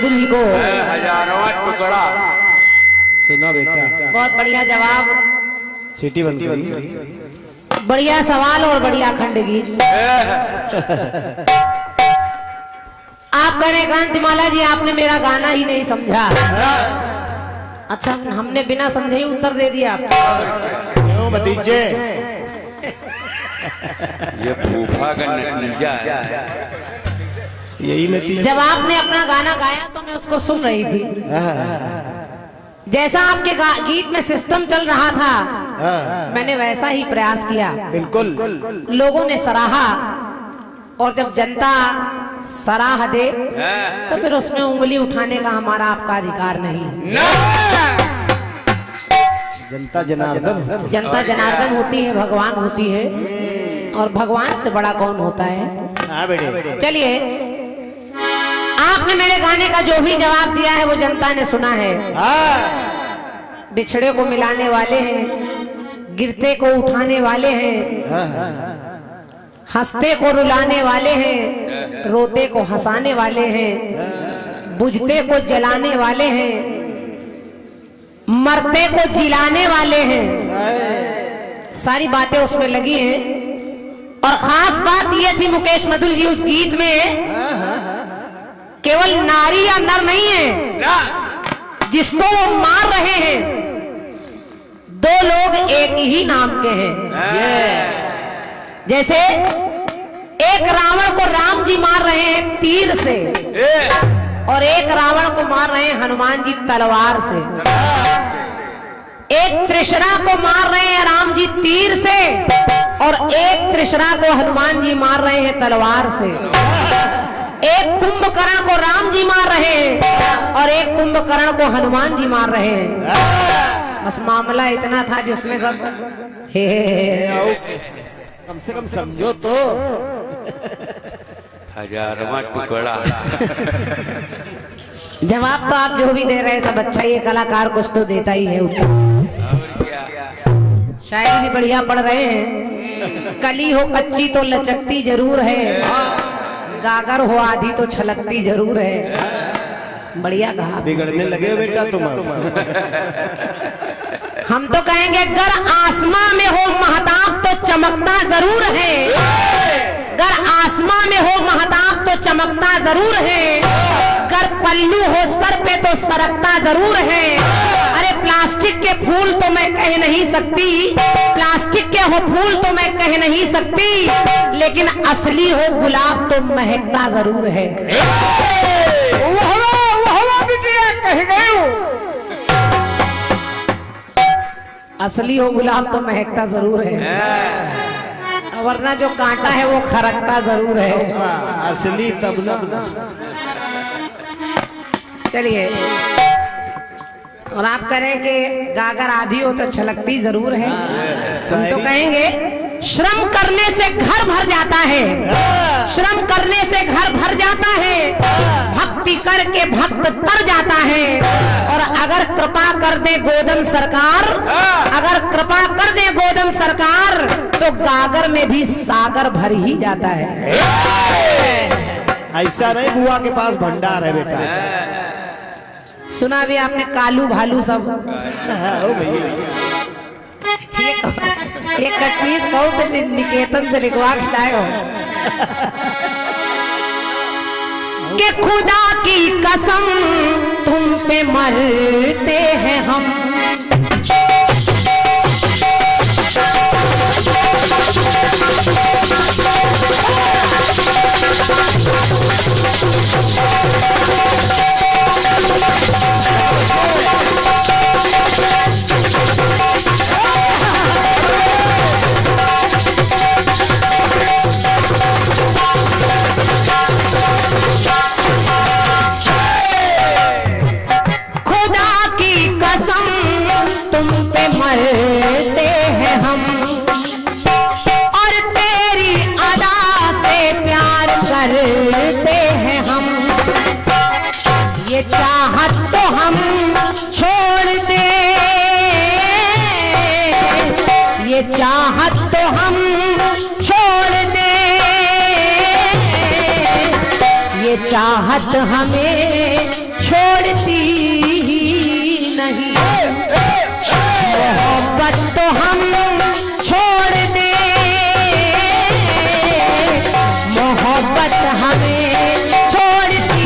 मधुर जी को हजारों टुकड़ा। सुना बेटा, बहुत बढ़िया जवाब, सीटी बंद करी। बढ़िया सवाल और बढ़िया खंड गीत। आप कह रहे क्रांतिमाला जी आपने मेरा गाना ही नहीं समझा। अच्छा हमने बिना समझे ही उत्तर दे दिया आपको। क्यों भतीजे? ये फूफा का नतीजा है। यही नतीजा। जब आपने अपना गाना गाया तो मैं उसको सुन रही थी। जैसा आपके गीत में सिस्टम चल रहा था मैंने वैसा ही प्रयास किया। बिल्कुल। लोगों ने सराहा और जब जनता सराह दे तो फिर उसमें उंगली उठाने का हमारा आपका अधिकार नहीं। जनता जनार्दन, जनता जनार्दन होती है, भगवान होती है, और भगवान से बड़ा कौन होता है। हाँ बेटे। चलिए आपने मेरे गाने का जो भी जवाब दिया है वो जनता ने सुना है। बिछड़े को मिलाने वाले हैं, गिरते को उठाने वाले हैं, हंसते को रुलाने वाले हैं, रोते को हंसाने वाले हैं, बुझते को जलाने वाले हैं, मरते को जिलाने वाले हैं। सारी बातें उसमें लगी हैं। और खास बात यह थी मुकेश मधुर जी उस गीत में केवल नारी या नर नहीं है जिसको वो मार रहे हैं, दो लोग एक ही नाम के हैं। जैसे एक रावण को राम जी मार रहे हैं तीर से और एक रावण को मार रहे हैं हनुमान जी तलवार से। एक त्रिशरा को मार रहे हैं राम जी तीर से और एक त्रिशरा को हनुमान जी मार रहे हैं तलवार से। एक कुंभकर्ण को राम जी मार रहे हैं और एक कुंभकर्ण को हनुमान जी मार रहे हैं। बस मामला इतना था जिसमें सब कम से कम समझो तो। हजारों टुकड़ा। जवाब तो आप जो भी दे रहे हैं सब अच्छा ही है, कलाकार कुछ तो देता ही है उत्तर। शायरी भी बढ़िया पढ़ रहे हैं। कली हो कच्ची तो लचकती जरूर है, गागर हो आधी तो छलकती जरूर है। बढ़िया कहा। बिगड़ने लगे बेटा तुम। हम तो कहेंगे गर आसमां में हो महताब तो चमकता जरूर है, गर आसमां में हो महताब तो चमकता जरूर है, गर पल्लू हो सर पे तो सरकता जरूर है। अरे प्लास्टिक के फूल तो मैं कह नहीं सकती, प्लास्टिक के हो फूल तो मैं कह नहीं सकती, लेकिन असली हो गुलाब तो महकता जरूर है। कह गए असली हो गुलाब तो महकता जरूर है, वरना जो कांटा है वो खरकता जरूर है। असली तब ना। चलिए और आप करें कि गागर आधी हो तो छलकती जरूर है। हम तो कहेंगे श्रम करने से घर भर जाता है, श्रम करने से घर भर जाता है, भक्ति करके भक्त तर जाता है। और अगर कृपा कर दे गोदन सरकार, अगर कृपा कर दे गोदन सरकार, तो गागर में भी सागर भर ही जाता है। ऐसा नहीं, बुआ के पास भंडार है बेटा। सुना भी आपने कालू भालू सब। एक कटपीस कौन से निकेतन से लिखवा के लाए हो कि खुदा की कसम तुम पे मरते हैं हम। मरते हैं हम और तेरी अदा से प्यार करते हैं हम। ये चाहत तो हम छोड़ दे, ये चाहत तो हम छोड़ दे, ये चाहत हमें छोड़ती ही नहीं, मोहब्बत तो हम छोड़ दे, मोहब्बत हमें छोड़ती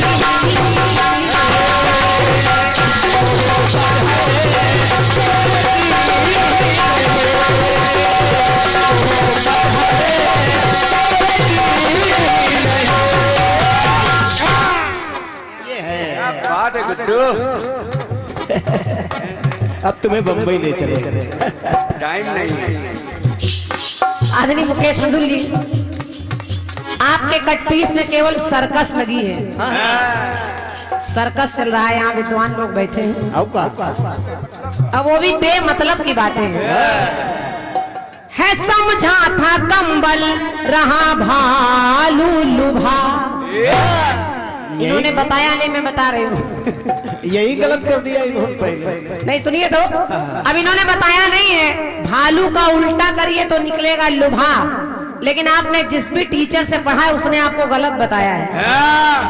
क्या बात है गुड्डू। अब तुम्हें बम्बई ले चले। टाइम नहीं है। आदरणीय मुकेश मधुर जी, आपके कट पीस में केवल सर्कस लगी है, सर्कस चल रहा है, यहाँ विद्वान लोग बैठे हैं, आओ का अब वो भी बेमतलब की बातें है समझा था कंबल रहा भालू लुभा। इन्होंने बताया नहीं, मैं बता रही हूँ। यही गलत कर दिया इन्होंने पहले। नहीं सुनिए तो, अब इन्होंने बताया नहीं है, भालू का उल्टा करिए तो निकलेगा लुभा, लेकिन आपने जिस भी टीचर से पढ़ा है उसने आपको गलत बताया है।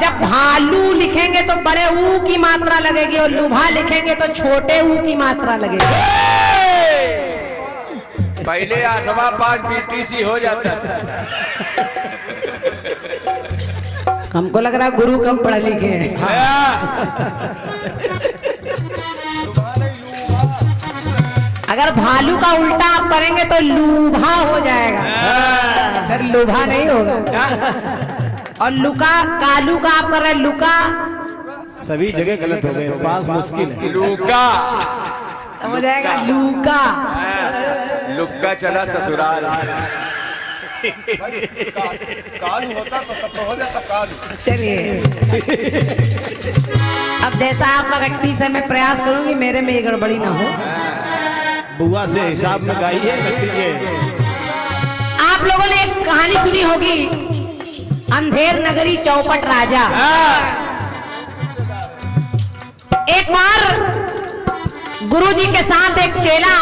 जब भालू लिखेंगे तो बड़े ऊ की मात्रा लगेगी और लुभा लिखेंगे तो छोटे ऊ की मात्रा लगेगी। पहले 8वां पास बीटीसी हो जाता था। हमको लग रहा गुरु कम पढ़े लिखे हैं। अगर भालू का उल्टा आप करेंगे तो लूभा हो जाएगा, फिर लुभा नहीं होगा। और लुका कालू का आप कर रहे हैं लुका, सभी जगह गलत हो गए, पास मुश्किल है। लुका हो जाएगा लूका। लुक्का चला ससुराल। काल होता तो तब तो हो जाता काल। चलिए, अब जैसा आपका गट्टी से मैं प्रयास करूंगी मेरे में ये गड़बड़ी ना हो। बुआ से हिसाब में गाई है, रख लीजिए। आप लोगों ने एक कहानी सुनी होगी, अंधेर नगरी चौपट राजा। एक बार गुरुजी के साथ एक चेला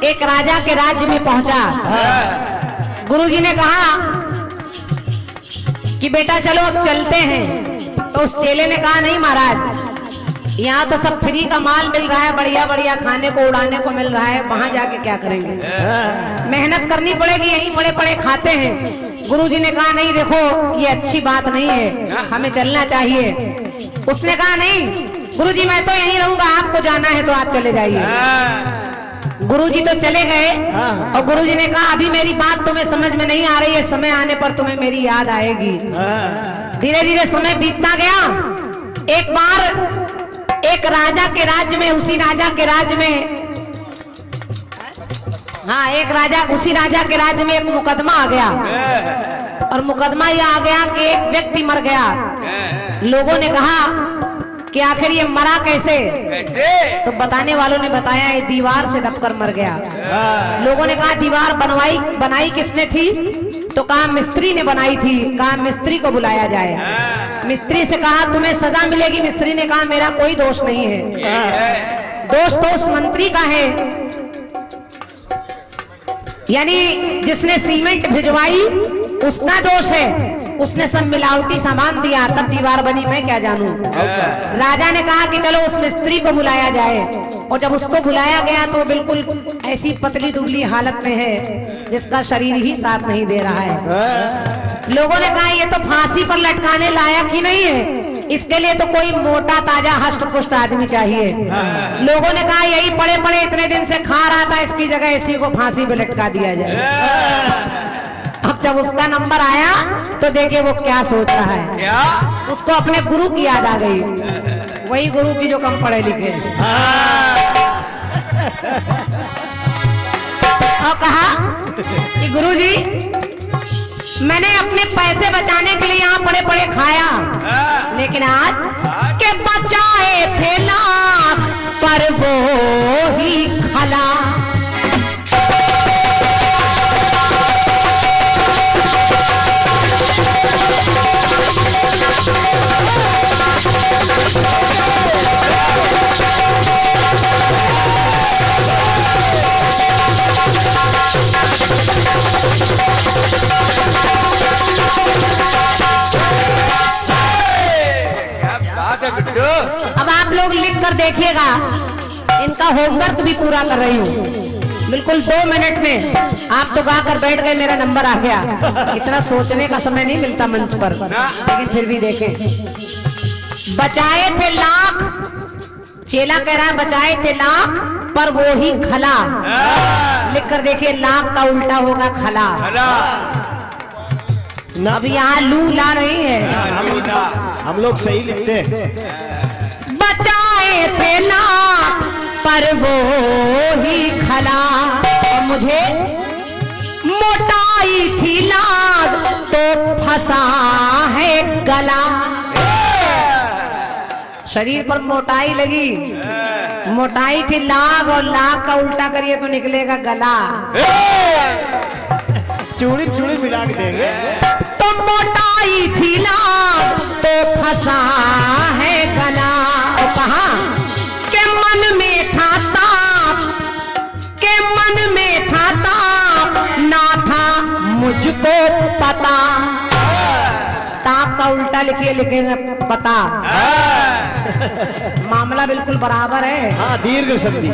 एक राजा के राज्य में पहुंचा। गुरुजी ने कहा कि बेटा चलो अब चलते हैं, तो उस चेले ने कहा नहीं महाराज, यहाँ तो सब फ्री का माल मिल रहा है, बढ़िया बढ़िया खाने को उड़ाने को मिल रहा है, वहां जाके क्या करेंगे, मेहनत करनी पड़ेगी, यहीं पड़े पड़े खाते हैं। गुरुजी ने कहा नहीं देखो ये अच्छी बात नहीं है, हमें चलना चाहिए। उसने कहा नहीं गुरुजी मैं तो यहीं रहूंगा, आपको जाना है तो आप चले जाइए। गुरुजी तो चले गए और गुरुजी ने कहा अभी मेरी बात तुम्हें समझ में नहीं आ रही है, समय आने पर तुम्हें मेरी याद आएगी। धीरे धीरे समय बीतता गया। एक बार एक राजा के राज्य में, उसी राजा के राज्य में, हाँ एक राजा, उसी राजा के राज्य में एक मुकदमा आ गया। और मुकदमा यह आ गया कि एक व्यक्ति मर गया। लोगों ने कहा कि आखिर ये मरा कैसे? तो बताने वालों ने बताया ये दीवार से दबकर मर गया। लोगों ने कहा दीवार बनाई किसने थी? तो कहा मिस्त्री ने बनाई थी। कहा मिस्त्री को बुलाया जाए। मिस्त्री से कहा तुम्हें सजा मिलेगी। मिस्त्री ने कहा मेरा कोई दोष नहीं है, दोष तो उस मंत्री का है, यानी जिसने सीमेंट भिजवाई उसका दोष है, उसने सब मिलावटी सामान दिया तब दीवार बनी, मैं क्या जानूं। राजा ने कहा कि चलो उस मिस्त्री को बुलाया जाए। और जब उसको बुलाया गया तो बिल्कुल ऐसी पतली दुबली हालत में है जिसका शरीर ही साथ नहीं दे रहा है। लोगों ने कहा ये तो फांसी पर लटकाने लायक ही नहीं है, इसके लिए तो कोई मोटा ताजा हष्ट पुष्ट आदमी चाहिए। लोगों ने कहा यही पड़े पड़े इतने दिन से खा रहा था, इसकी जगह इसी को फांसी पे लटका दिया जाए। अब जब उसका नंबर आया तो देखे वो क्या सोच रहा है। क्या? उसको अपने गुरु की याद आ गई, वही गुरु की जो कम पढ़े लिखे। और कहा कि गुरुजी मैंने अपने पैसे बचाने के लिए यहाँ पड़े पड़े खाया, लेकिन आज के बचाए थे लाख पर वो ही खला। बात है गुड्डू। अब आप लोग लिख कर देखिएगा, इनका होमवर्क भी पूरा कर रही हूँ बिल्कुल 2 मिनट में। आप तो गा कर बैठ गए, मेरा नंबर आ गया। इतना सोचने का समय नहीं मिलता मंच पर, लेकिन फिर भी देखें। बचाए थे लाख, चेला कह रहा है बचाए थे लाख पर वो ही खला। लिख कर देखिए, लाख का उल्टा होगा खला। अब यहाँ लू ला रही है, हम लोग सही लिखते हैं। बचाए थे लाख पर वो ही खला, और मुझे मोटाई थी लाग तो फंसा है गला। शरीर पर मोटाई लगी, मोटाई थी लाग, और लाग का उल्टा करिए तो निकलेगा गला। चूड़ी चूड़ी मिला के देंगे। तो मोटाई थी लाग तो फंसा है गला। और कहा के मन में था ताप, के मन में था ताप, ना था मुझको पता। ताप का उल्टा लिखिए, लिखेंगे पता। मामला बिल्कुल बराबर है। हाँ, दीर्घ संधि।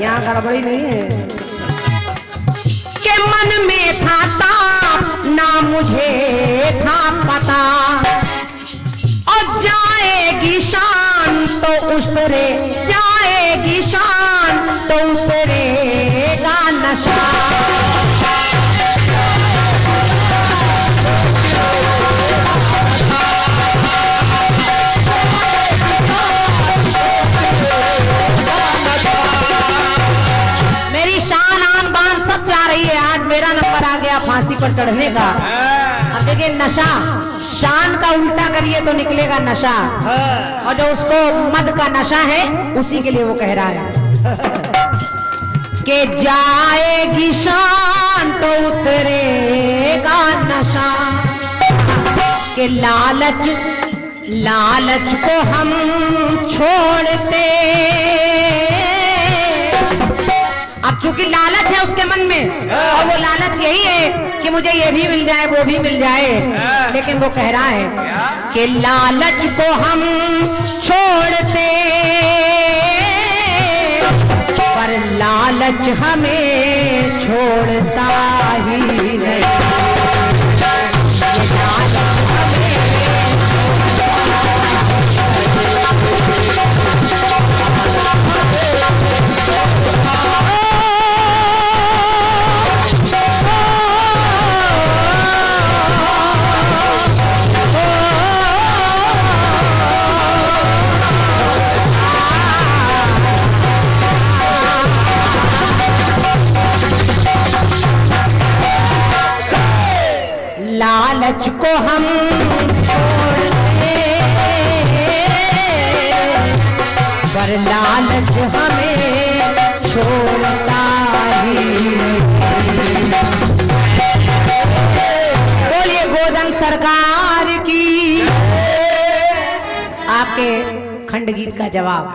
यहाँ गड़बड़ी नहीं है। के मन में था ताप, ना मुझे था पता। और जाएगी शान तो उतरे, जाएगी शान तो उतरेगा नशा। मेरी शान आन बान सब जा रही है। आज मेरा नंबर आ गया फांसी पर चढ़ने का। अब देखिए, नशा शान का उल्टा करिए तो निकलेगा नशा, और जो उसको मद का नशा है उसी के लिए वो कह रहा है कि जाएगी शान तो उतरेगा नशा। कि लालच, लालच को हम छोड़ते। अब चूंकि लालच है उसके मन में, और वो लालच यही है कि मुझे ये भी मिल जाए वो भी मिल जाए, लेकिन वो कह रहा है कि लालच को हम छोड़ते, पर लालच हमें छोड़ता ही नहीं। लालच को हम छोड़ते, पर लालच हमें छोड़ता ही। बोलिए गोदन सरकार की। आपके खंड गीत का जवाब।